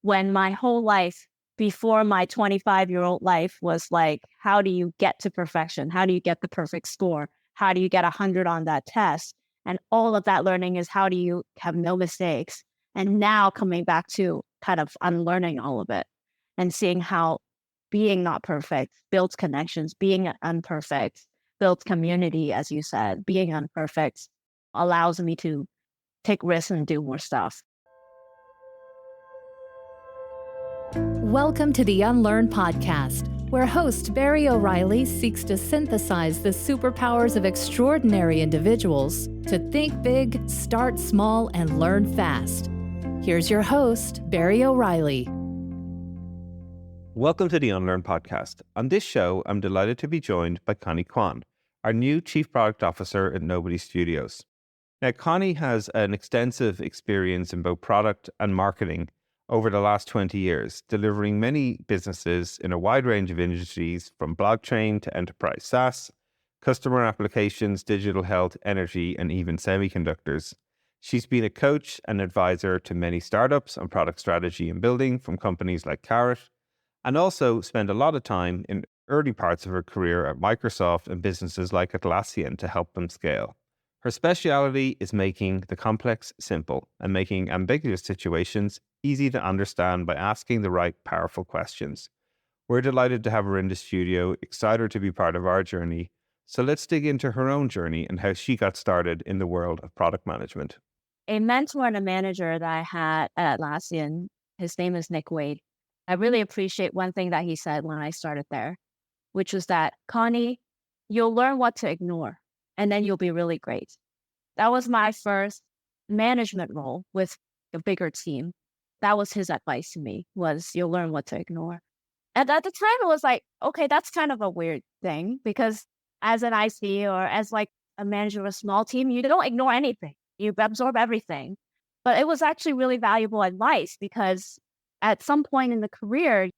when my whole life before my 25-year-old life was like, how do you get to perfection? How do you get the perfect score? How do you get 100 on that test? And all of that learning is how do you have no mistakes? And now coming back to kind of unlearning all of it and seeing how being not perfect builds connections, being imperfect builds community, as you said, being imperfect allows me to take risks and do more stuff. Welcome to the Unlearn podcast, where host Barry O'Reilly seeks to synthesize the superpowers of extraordinary individuals to think big, start small, and learn fast. Here's your host, Barry O'Reilly. Welcome to the Unlearn podcast. On this show, I'm delighted to be joined by Connie Kwan, our new Chief Product Officer at Nobody Studios. Now, Connie has an extensive experience in both product and marketing over the last 20 years, delivering many businesses in a wide range of industries from blockchain to enterprise SaaS, customer applications, digital health, energy, and even semiconductors. She's been a coach and advisor to many startups on product strategy and building from companies like Carrot, and also spent a lot of time in early parts of her career at Microsoft and businesses like Atlassian to help them scale. Her speciality is making the complex simple and making ambiguous situations easy to understand by asking the right powerful questions. We're delighted to have her in the studio, excited to be part of our journey. So let's dig into her own journey and how she got started in the world of product management. A mentor and a manager that I had at Atlassian, his name is Nick Wade. I really appreciate one thing that he said when I started there, which was that, Connie, you'll learn what to ignore, and then you'll be really great. That was my first management role with a bigger team. That was his advice to me, was you'll learn what to ignore. And at the time, it was like, okay, that's kind of a weird thing, because as an IC or as like a manager of a small team, you don't ignore anything. You absorb everything. But it was actually really valuable advice, because at some point in the career,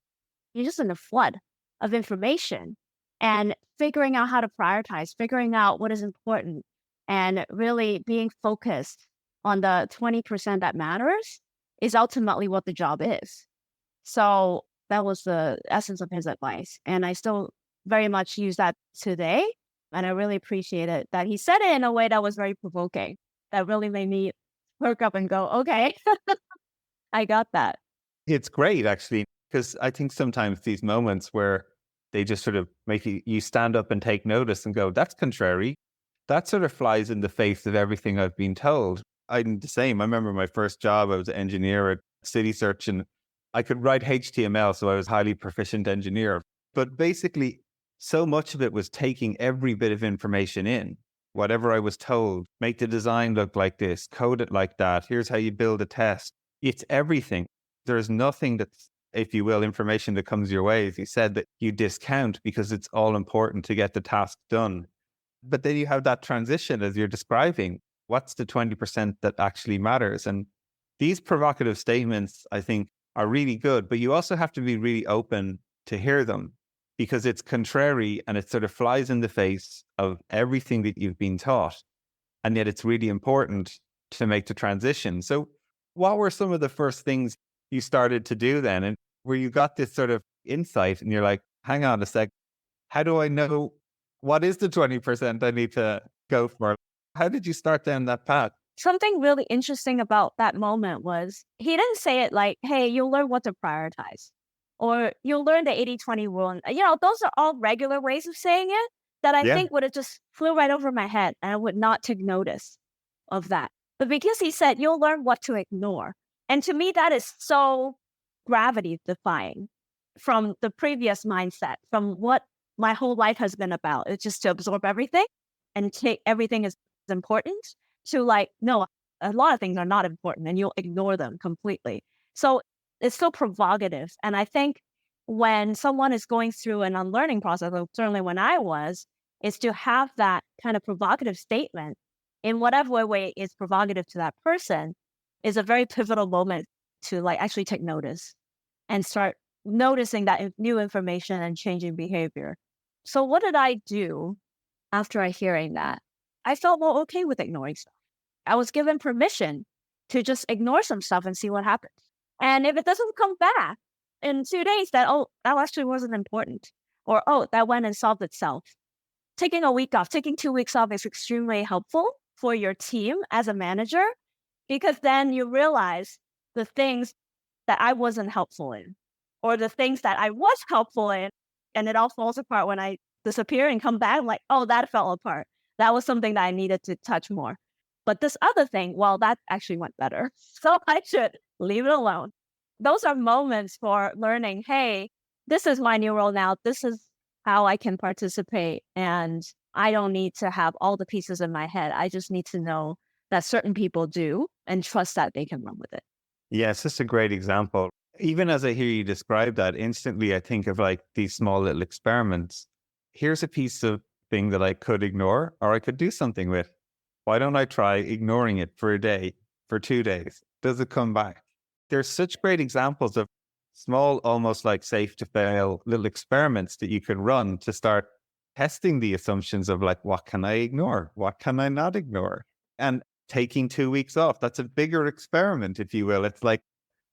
you're just in a flood of information and figuring out how to prioritize, figuring out what is important, and really being focused on the 20% that matters is ultimately what the job is. So that was the essence of his advice. And I still very much use that today. And I really appreciate it that he said it in a way that was very provoking, that really made me perk up and go, okay, I got that. It's great, actually, because I think sometimes these moments where they just sort of make you stand up and take notice and go, that's contrary. That sort of flies in the face of everything I've been told. I'm the same. I remember my first job, I was an engineer at CitySearch, and I could write HTML, so I was a highly proficient engineer. But basically, so much of it was taking every bit of information in. Whatever I was told, make the design look like this, code it like that, here's how you build a test. It's everything. There's nothing that's, if you will, information that comes your way, as you said, that you discount because it's all important to get the task done. But then you have that transition, as you're describing. What's the 20% that actually matters? And these provocative statements, I think, are really good, but you also have to be really open to hear them, because it's contrary and it sort of flies in the face of everything that you've been taught. And yet it's really important to make the transition. So what were some of the first things you started to do then, and where you got this sort of insight and you're like, hang on a sec, how do I know what is the 20% I need to go for? How did you start down that path? Something really interesting about that moment was he didn't say it like, hey, you'll learn what to prioritize, or you'll learn the 80-20 rule. And, those are all regular ways of saying it that I think would have just flew right over my head, and I would not take notice of that. But because he said, you'll learn what to ignore. And to me, that is so gravity defying from the previous mindset, from what my whole life has been about. It's just to absorb everything and take everything as important, to like, no, a lot of things are not important and you'll ignore them completely. So it's so provocative. And I think when someone is going through an unlearning process, certainly when I was, is to have that kind of provocative statement in whatever way is provocative to that person is a very pivotal moment to like actually take notice and start noticing that new information and changing behavior. So what did I do after hearing that? I felt more okay with ignoring stuff. I was given permission to just ignore some stuff and see what happens. And if it doesn't come back in 2 days, that, oh, that actually wasn't important. Or, oh, that went and solved itself. Taking a week off, taking 2 weeks off is extremely helpful for your team as a manager, because then you realize the things that I wasn't helpful in, or the things that I was helpful in, and it all falls apart when I disappear and come back. I'm like, oh, that fell apart. That was something that I needed to touch more. But this other thing, well, that actually went better. So I should leave it alone. Those are moments for learning, hey, this is my new role now. This is how I can participate. And I don't need to have all the pieces in my head. I just need to know that certain people do and trust that they can run with it. Yeah, it's just a great example. Even as I hear you describe that, instantly I think of like these small little experiments. Here's a piece of thing that I could ignore or I could do something with. Why don't I try ignoring it for a day, for 2 days? Does it come back? There's such great examples of small, almost like safe to fail little experiments that you can run to start testing the assumptions of like, what can I ignore? What can I not ignore? And taking 2 weeks off, that's a bigger experiment, if you will. It's like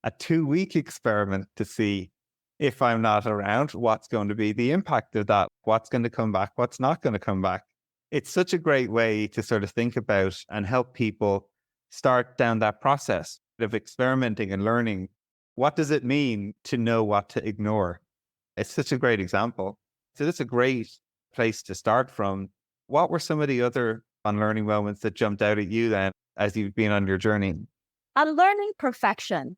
a 2-week experiment to see if I'm not around, what's going to be the impact of that? What's going to come back? What's not going to come back? It's such a great way to sort of think about and help people start down that process of experimenting and learning. What does it mean to know what to ignore? It's such a great example. So that's a great place to start from. What were some of the other unlearning moments that jumped out at you then as you've been on your journey? Unlearning perfection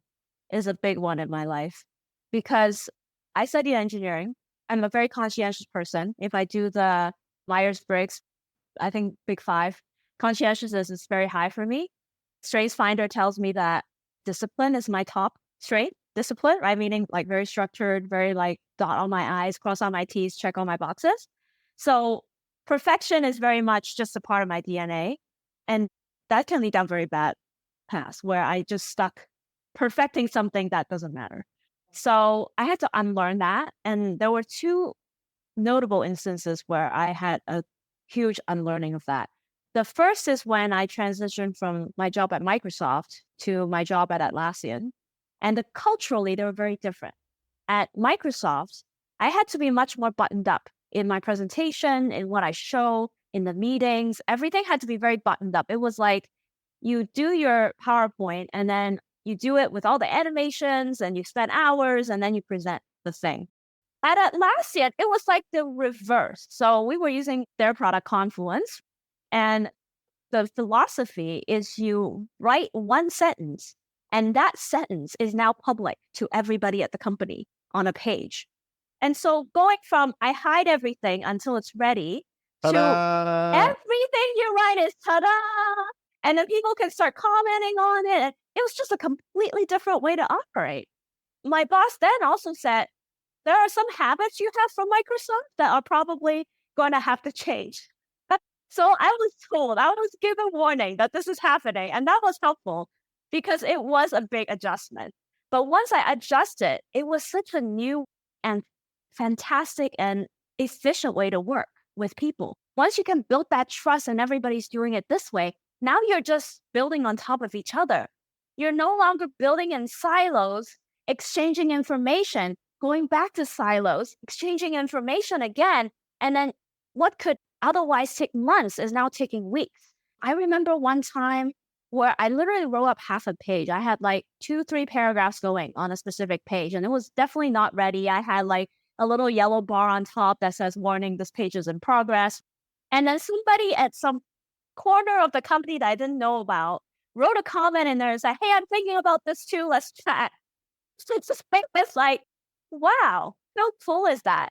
is a big one in my life because I studied engineering. I'm a very conscientious person. If I do the Myers-Briggs, I think Big Five, conscientiousness is very high for me. Strengths Finder tells me that discipline is my top strength. Discipline, right? Meaning like very structured, very like dot on my I's, cross on my T's, check all my boxes. So perfection is very much just a part of my DNA. And that can lead down very bad paths where I just stuck perfecting something that doesn't matter. So I had to unlearn that. And there were two notable instances where I had a huge unlearning of that. The first is when I transitioned from my job at Microsoft to my job at Atlassian. And culturally, they were very different. At Microsoft, I had to be much more buttoned up in my presentation, in what I show, in the meetings. Everything had to be very buttoned up. It was like you do your PowerPoint and then you do it with all the animations and you spend hours and then you present the thing. At Atlassian, it was like the reverse. So we were using their product Confluence, and the philosophy is you write one sentence, and that sentence is now public to everybody at the company on a page. And so going from I hide everything until it's ready to everything you write is ta-da! And then people can start commenting on it. It was just a completely different way to operate. My boss then also said, there are some habits you have from Microsoft that are probably going to have to change. So I was told, I was given warning that this is happening. And that was helpful because it was a big adjustment. But once I adjusted, it was such a new and fantastic and efficient way to work with people. Once you can build that trust and everybody's doing it this way, now you're just building on top of each other. You're no longer building in silos, exchanging information, going back to silos, exchanging information again, and then what could otherwise take months is now taking weeks. I remember one time where I literally wrote up half a page. I had like 2-3 paragraphs going on a specific page, and it was definitely not ready. I had like a little yellow bar on top that says, warning, this page is in progress. And then somebody at some corner of the company that I didn't know about wrote a comment in there and said, hey, I'm thinking about this too, let's chat. So it's just it's like, wow, how cool is that?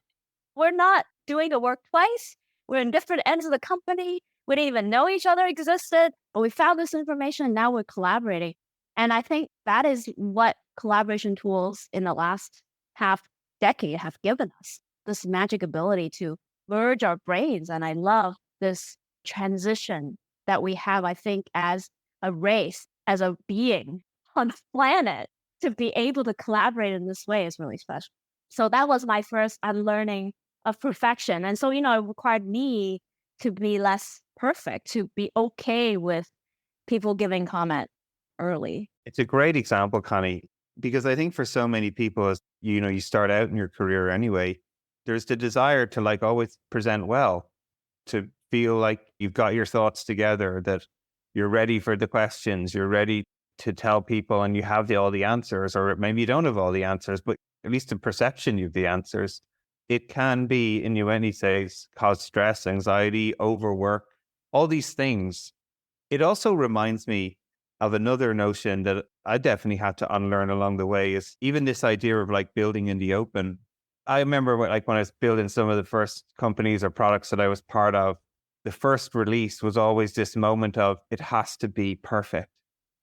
We're not doing the work twice. We're in different ends of the company. We didn't even know each other existed, but we found this information and now we're collaborating. And I think that is what collaboration tools in the last half decade have given us, this magic ability to merge our brains. And I love this transition that we have, I think, as a race, as a being on the planet, to be able to collaborate in this way is really special. So that was my first unlearning of perfection. And so, it required me to be less perfect, to be okay with people giving comment early. It's a great example, Connie. Because I think for so many people, as you start out in your career anyway, there's the desire to like always present well, to feel like you've got your thoughts together, that you're ready for the questions, you're ready to tell people and you have all the answers, or maybe you don't have all the answers, but at least in perception, you have the answers. It can be, in many ways, cause stress, anxiety, overwork, all these things. It also reminds me of another notion that I definitely had to unlearn along the way, is even this idea of like building in the open. I remember when I was building some of the first companies or products that I was part of, the first release was always this moment of it has to be perfect.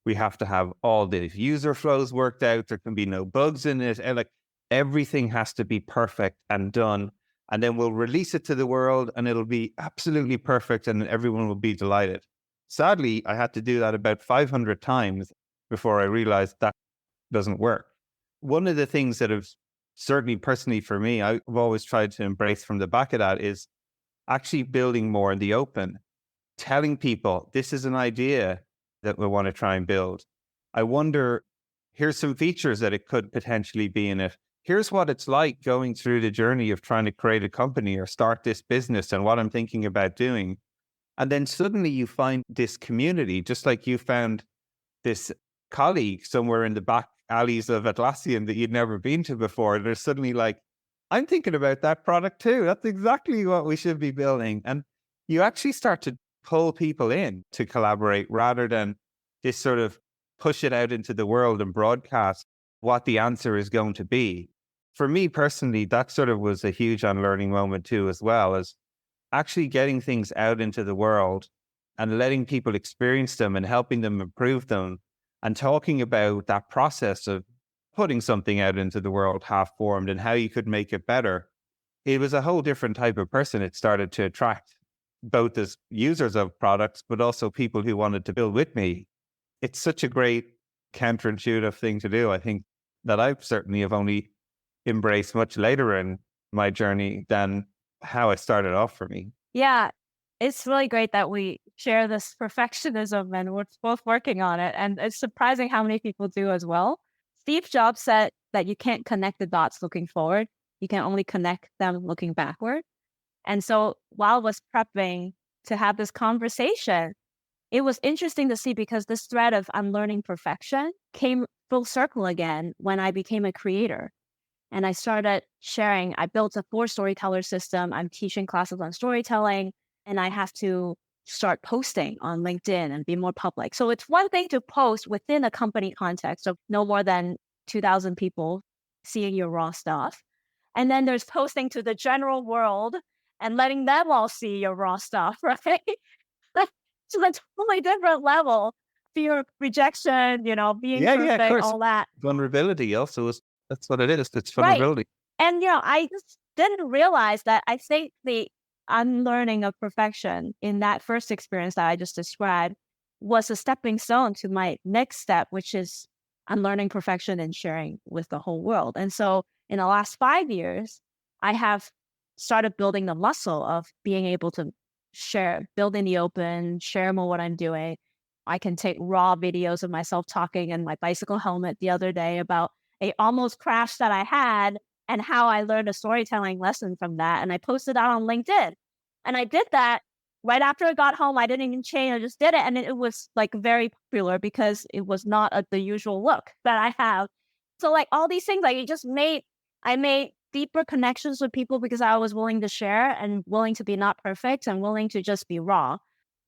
We have to have all the user flows worked out. There can be no bugs in it. And like everything has to be perfect and done. And then we'll release it to the world and it'll be absolutely perfect and everyone will be delighted. Sadly, I had to do that about 500 times before I realized that doesn't work. One of the things that have certainly personally for me, I've always tried to embrace from the back of that is actually building more in the open, telling people this is an idea that we want to try and build. I wonder, here's some features that it could potentially be in it. Here's what it's like going through the journey of trying to create a company or start this business and what I'm thinking about doing. And then suddenly you find this community, just like you found this colleague somewhere in the back alleys of Atlassian that you'd never been to before. There's suddenly like, I'm thinking about that product too. That's exactly what we should be building. And you actually start to pull people in to collaborate rather than this sort of push it out into the world and broadcast what the answer is going to be. For me personally, that sort of was a huge unlearning moment too, as well as actually getting things out into the world and letting people experience them and helping them improve them and talking about that process of putting something out into the world half formed and how you could make it better. It was a whole different type of person it started to attract, both as users of products, but also people who wanted to build with me. It's such a great counterintuitive thing to do. I think that I certainly have only embraced much later in my journey than how it started off for me. Yeah, it's really great that we share this perfectionism and we're both working on it. And it's surprising how many people do as well. Steve Jobs said that you can't connect the dots looking forward. You can only connect them looking backward. And so while I was prepping to have this conversation, it was interesting to see because this thread of unlearning perfection came full circle again when I became a creator. And I started sharing, I built a 4 storyteller system. I'm teaching classes on storytelling, and I have to start posting on LinkedIn and be more public. So it's one thing to post within a company context of no more than 2,000 people seeing your raw stuff. And then there's posting to the general world and letting them all see your raw stuff, right? So that's a totally different level. Fear of rejection, being Of perfect, course. all that. Vulnerability also is, that's what it is. It's Right. vulnerability. And, I just didn't realize that I think the unlearning of perfection in that first experience that I just described was a stepping stone to my next step, which is unlearning perfection and sharing with the whole world. And so in the last 5 years, I have started building the muscle of being able to share, build in the open, share more what I'm doing. I can take raw videos of myself talking in my bicycle helmet the other day about a almost crash that I had and how I learned a storytelling lesson from that. And I posted that on LinkedIn. And I did that right after I got home. I didn't even change. I just did it. And it was like very popular because it was not the usual look that I have. So like all these things, like I made deeper connections with people because I was willing to share and willing to be not perfect and willing to just be raw.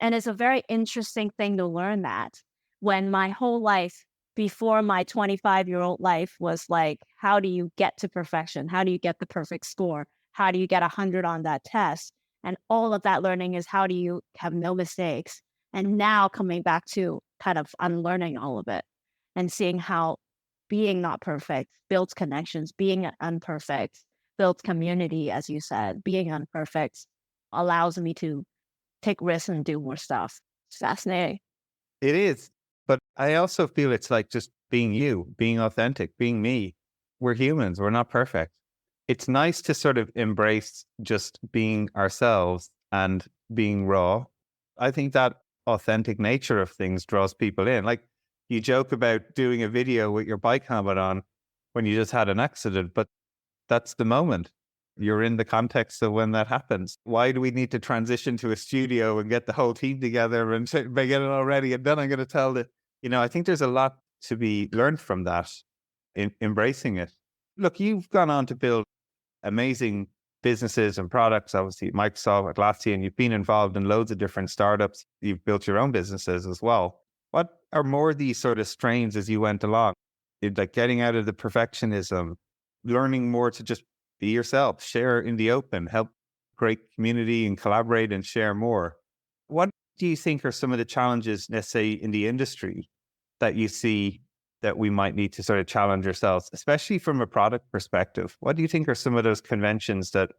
And it's a very interesting thing to learn that when my whole life before my 25-year-old life was like, how do you get to perfection? How do you get the perfect score? How do you get 100 on that test? And all of that learning is how do you have no mistakes? And now coming back to kind of unlearning all of it and seeing how being not perfect builds connections, being imperfect builds community, as you said, being imperfect allows me to take risks and do more stuff. It's fascinating. It is. But I also feel it's like just being you, being authentic, being me. We're humans. We're not perfect. It's nice to sort of embrace just being ourselves and being raw. I think that authentic nature of things draws people in. Like You joke about doing a video with your bike helmet on when you just had an accident, but that's the moment. You're in the context of when that happens. Why do we need to transition to a studio and get the whole team together and get it all ready? And then I'm going to tell the, I think there's a lot to be learned from that, in embracing it. Look, you've gone on to build amazing businesses and products, obviously Microsoft, Atlassian. You've been involved in loads of different startups. You've built your own businesses as well. What are more of these sort of strains as you went along? Like getting out of the perfectionism, learning more to just be yourself, share in the open, help create community and collaborate and share more. What do you think are some of the challenges, let's say, in the industry that you see that we might need to sort of challenge ourselves, especially from a product perspective? What do you think are some of those conventions that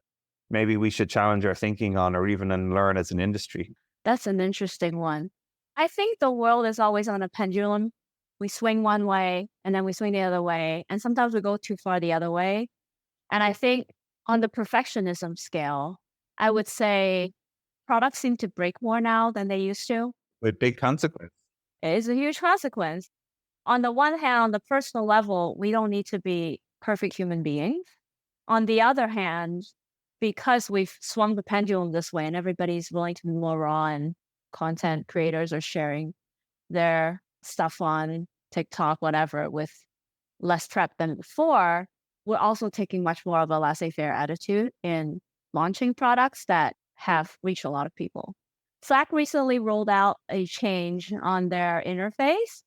maybe we should challenge our thinking on or even unlearn as an industry? That's an interesting one. I think the world is always on a pendulum. We swing one way and then we swing the other way. And sometimes we go too far the other way. And I think on the perfectionism scale, I would say products seem to break more now than they used to. With big consequence. It is a huge consequence. On the one hand, on the personal level, we don't need to be perfect human beings. On the other hand, because we've swung the pendulum this way and everybody's willing to be more raw and content creators are sharing their stuff on TikTok, whatever, with less prep than before, we're also taking much more of a laissez-faire attitude in launching products that have reached a lot of people. Slack recently rolled out a change on their interface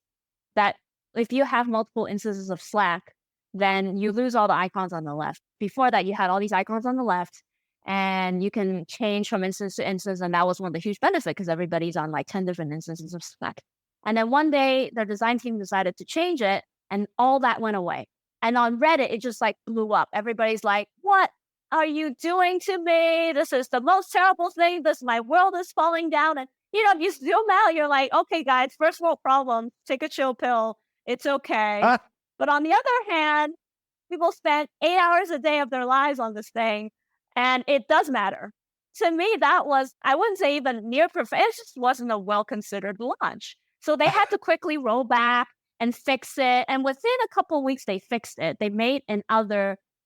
that if you have multiple instances of Slack, then you lose all the icons on the left. Before that, you had all these icons on the left and you can change from instance to instance. And that was one of the huge benefits because everybody's on like 10 different instances of Slack. And then one day their design team decided to change it and all that went away. And on Reddit, it just like blew up. Everybody's like, what are you doing to me? This is the most terrible thing. My world is falling down. And, if you zoom out, you're like, okay, guys, first world problem, take a chill pill. It's okay. But on the other hand, people spend 8 hours a day of their lives on this thing. And it does matter. To me, that was, I wouldn't say even near perfect. It just wasn't a well-considered launch. So they had to quickly roll back and fix it. And within a couple of weeks, they fixed it. They made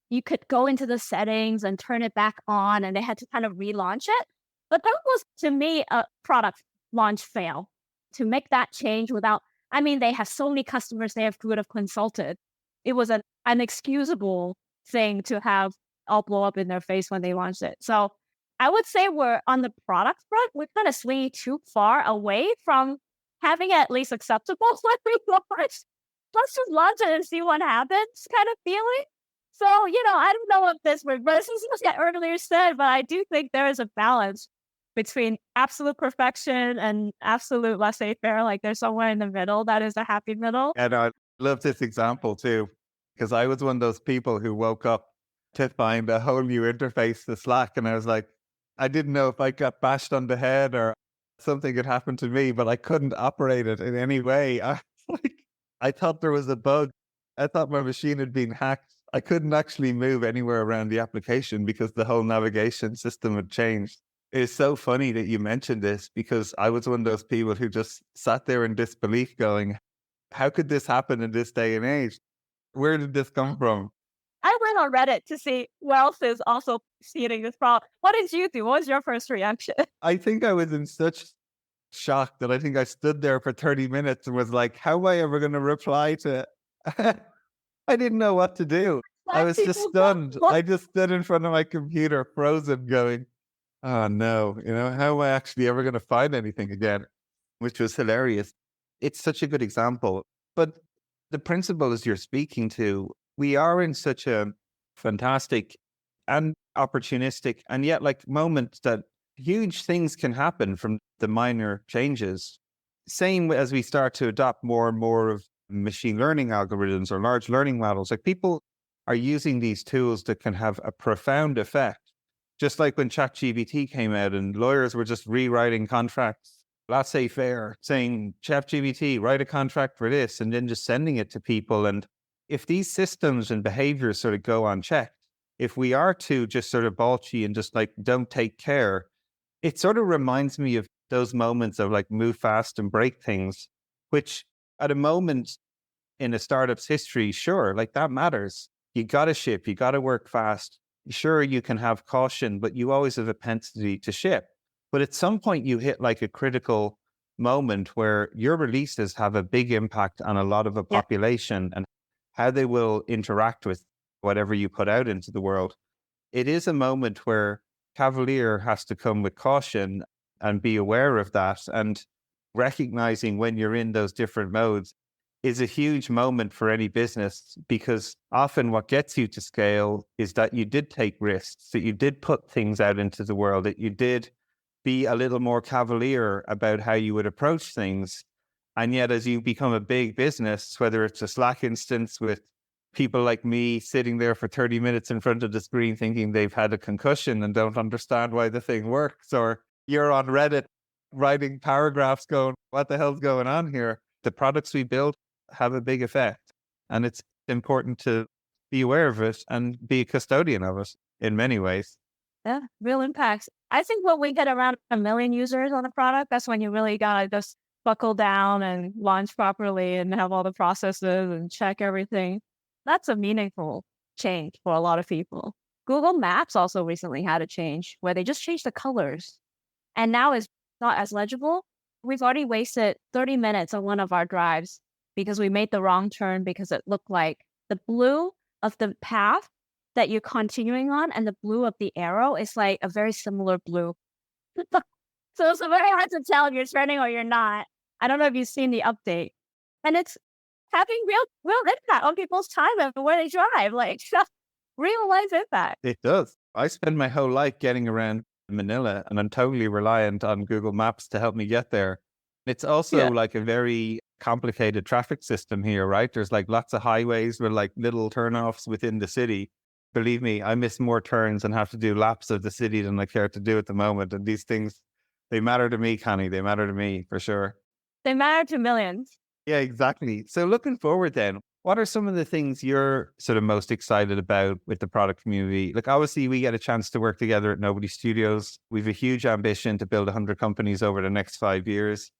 you could go into the settings and turn it back on, and they had to kind of relaunch it. But that was, to me, a product launch fail. To make that change they have so many customers they could have consulted. It was an unexcusable thing to have all blow up in their face when they launched it. So I would say we're on the product front, we're kind of swinging too far away from having it at least acceptable when we launch. Let's just launch it and see what happens kind of feeling. So, I don't know if this reverses what I earlier said, but I do think there is a balance between absolute perfection and absolute laissez-faire. Like there's somewhere in the middle that is a happy middle. And I love this example too, because I was one of those people who woke up to find a whole new interface to Slack. And I was like, I didn't know if I got bashed on the head or something had happened to me, but I couldn't operate it in any way. I thought there was a bug. I thought my machine had been hacked. I couldn't actually move anywhere around the application because the whole navigation system had changed. It's so funny that you mentioned this because I was one of those people who just sat there in disbelief going, how could this happen in this day and age? Where did this come from? I went on Reddit to see who else is also seeing this problem. What did you do? What was your first reaction? I think I was in such shock that I think I stood there for 30 minutes and was like, how am I ever going to reply to I didn't know what to do. I was just stunned. I just stood in front of my computer, frozen, going, oh no, how am I actually ever going to find anything again? Which was hilarious. It's such a good example. But the principles you're speaking to, we are in such a fantastic and opportunistic and yet moment that huge things can happen from the minor changes. Same as we start to adopt more and more of machine learning algorithms or large learning models, people are using these tools that can have a profound effect. Just like when ChatGPT came out and lawyers were just rewriting contracts, laissez-faire, saying, ChatGPT, write a contract for this, and then just sending it to people. And if these systems and behaviors sort of go unchecked, if we are to just sort of balchy and just don't take care, it sort of reminds me of those moments of move fast and break things, which At a moment in a startup's history, sure, like that matters. You got to ship, you got to work fast. Sure, you can have caution, but you always have a propensity to ship. But at some point, you hit like a critical moment where your releases have a big impact on a lot of a Yeah. population and how they will interact with whatever you put out into the world. It is a moment where cavalier has to come with caution and be aware of that. And recognizing when you're in those different modes is a huge moment for any business, because often what gets you to scale is that you did take risks, that you did put things out into the world, that you did be a little more cavalier about how you would approach things. And yet, as you become a big business, whether it's a Slack instance with people like me sitting there for 30 minutes in front of the screen thinking they've had a concussion and don't understand why the thing works, or you're on Reddit writing paragraphs going, what the hell's going on here? The products we build have a big effect. And it's important to be aware of it and be a custodian of it in many ways. Yeah, real impacts. I think when we get around 1 million users on a product, that's when you really gotta just buckle down and launch properly and have all the processes and check everything. That's a meaningful change for a lot of people. Google Maps also recently had a change where they just changed the colors and now it's not as legible. We've already wasted 30 minutes on one of our drives because we made the wrong turn because it looked like the blue of the path that you're continuing on and the blue of the arrow is like a very similar blue. So it's very hard to tell if you're turning or you're not. I don't know if you've seen the update. And it's having real impact on people's time and where they drive, like real life impact. It does. I spend my whole life getting around Manila and I'm totally reliant on Google Maps to help me get there. It's also like a very complicated traffic system here, right? There's like lots of highways with like little turnoffs within the city. Believe me, I miss more turns and have to do laps of the city than I care to do at the moment. And these things, they matter to me, Connie. They matter to me for sure. They matter to millions. Yeah, exactly. So looking forward then, what are some of the things you're sort of most excited about with the product community? Like obviously we get a chance to work together at Nobody Studios. We've a huge ambition to build 100 companies over the next 5 years.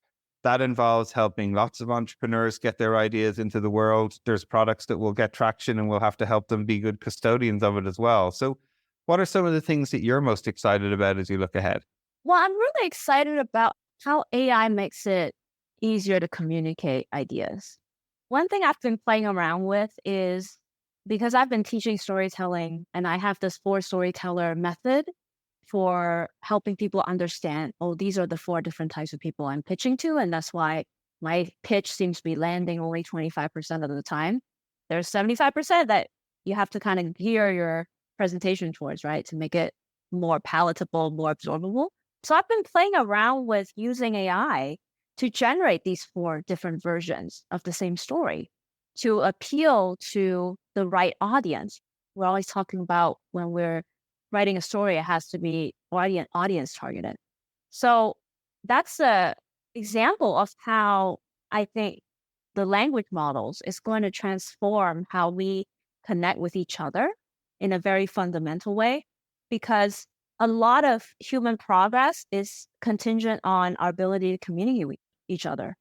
That involves helping lots of entrepreneurs get their ideas into the world. There's products that will get traction and we'll have to help them be good custodians of it as well. So what are some of the things that you're most excited about as you look ahead? Well, I'm really excited about how AI makes it easier to communicate ideas. One thing I've been playing around with is because I've been teaching storytelling and I have this 4 storyteller method for helping people understand, oh, these are the 4 different types of people I'm pitching to. And that's why my pitch seems to be landing only 25% of the time. There's 75% that you have to kind of gear your presentation towards, right? To make it more palatable, more absorbable. So I've been playing around with using AI to generate these 4 different versions of the same story to appeal to the right audience. We're always talking about when we're writing a story, it has to be audience targeted. So that's an example of how I think the language models is going to transform how we connect with each other in a very fundamental way, because a lot of human progress is contingent on our ability to communicate with each other.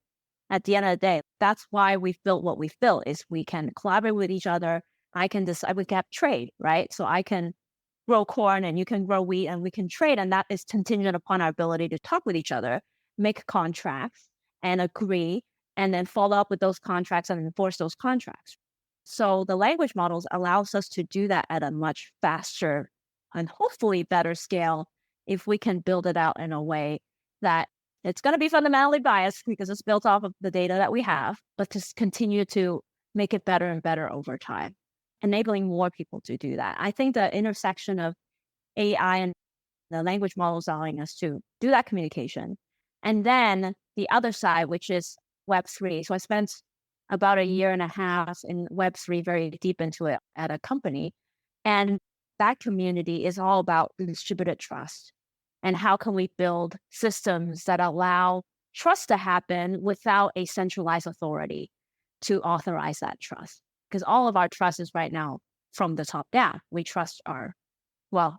At the end of the day, that's why we've built what we've built, is we can collaborate with each other. I can decide, we can have trade, right? So I can grow corn and you can grow wheat and we can trade. And that is contingent upon our ability to talk with each other, make contracts and agree, and then follow up with those contracts and enforce those contracts. So the language models allows us to do that at a much faster and hopefully better scale if we can build it out in a way that it's going to be fundamentally biased because it's built off of the data that we have, but just continue to make it better and better over time, enabling more people to do that. I think the intersection of AI and the language models allowing us to do that communication. And then the other side, which is Web3. So I spent about 1.5 years in Web3, very deep into it at a company. And that community is all about distributed trust. And how can we build systems that allow trust to happen without a centralized authority to authorize that trust? Because all of our trust is right now from the top down. We trust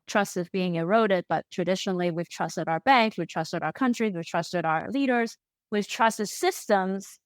trust is being eroded, but traditionally we've trusted our banks, we've trusted our countries, we've trusted our leaders, we've trusted systems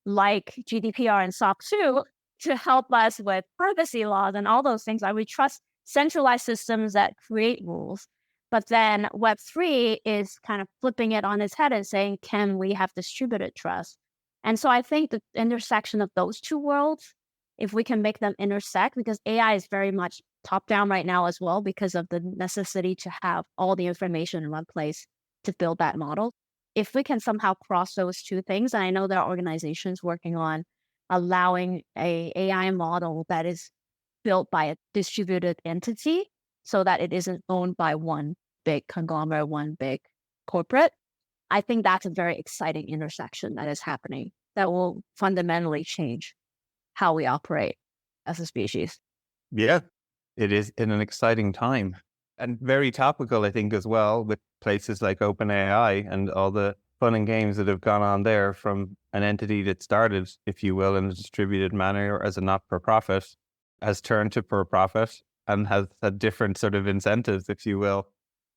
like GDPR and SOC 2 to help us with privacy laws and all those things. We trust centralized systems that create rules. But then Web3 is kind of flipping it on its head and saying, can we have distributed trust? And so I think the intersection of those two worlds, if we can make them intersect, because AI is very much top down right now as well, because of the necessity to have all the information in one place to build that model. If we can somehow cross those two things, and I know there are organizations working on allowing a AI model that is built by a distributed entity so that it isn't owned by one big conglomerate, one big corporate. I think that's a very exciting intersection that is happening that will fundamentally change how we operate as a species. Yeah, it is in an exciting time and very topical, I think, as well, with places like OpenAI and all the fun and games that have gone on there from an entity that started, if you will, in a distributed manner as a not-for-profit, has turned to for-profit and has had different sort of incentives, if you will,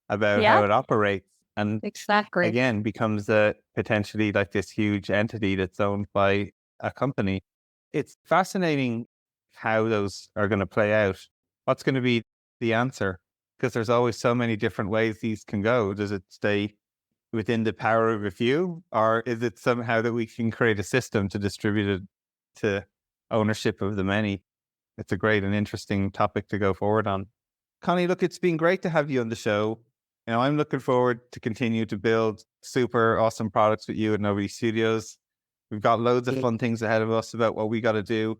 about how it operates. And exactly, again, becomes potentially like this huge entity that's owned by a company. It's fascinating how those are going to play out. What's going to be the answer? Because there's always so many different ways these can go. Does it stay within the power of a few? Or is it somehow that we can create a system to distribute it to ownership of the many? It's a great and interesting topic to go forward on. Connie, look, it's been great to have you on the show. You know, I'm looking forward to continue to build super awesome products with you at Nobody Studios. We've got loads of fun things ahead of us about what we got to do.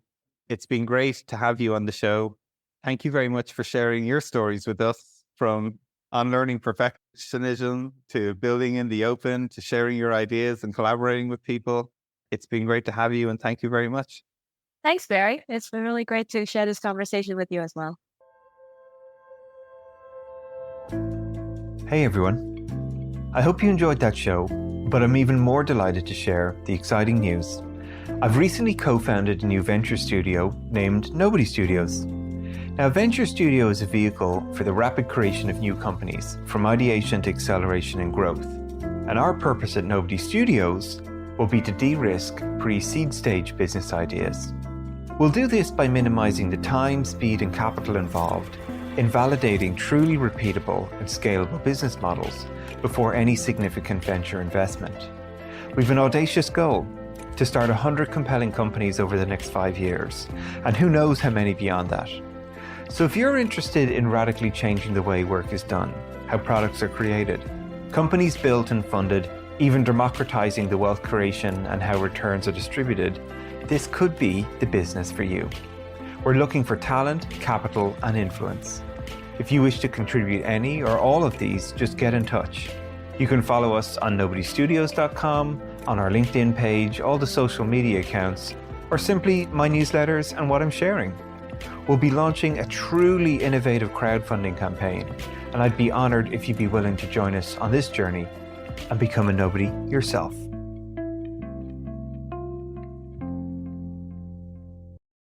It's been great to have you on the show. Thank you very much for sharing your stories with us, from unlearning perfectionism to building in the open to sharing your ideas and collaborating with people. It's been great to have you, and thank you very much. Thanks, Barry. It's been really great to share this conversation with you as well. Hey everyone. I hope you enjoyed that show, but I'm even more delighted to share the exciting news. I've recently co-founded a new venture studio named Nobody Studios. Now, Venture Studio is a vehicle for the rapid creation of new companies, from ideation to acceleration and growth. And our purpose at Nobody Studios will be to de-risk pre-seed stage business ideas. We'll do this by minimizing the time, speed, and capital involved in validating truly repeatable and scalable business models before any significant venture investment. We've an audacious goal to start 100 compelling companies over the next 5 years, and who knows how many beyond that. So if you're interested in radically changing the way work is done, how products are created, companies built and funded, even democratizing the wealth creation and how returns are distributed, this could be the business for you. We're looking for talent, capital, and influence. If you wish to contribute any or all of these, just get in touch. You can follow us on nobodystudios.com, on our LinkedIn page, all the social media accounts, or simply my newsletters and what I'm sharing. We'll be launching a truly innovative crowdfunding campaign, and I'd be honored if you'd be willing to join us on this journey and become a nobody yourself.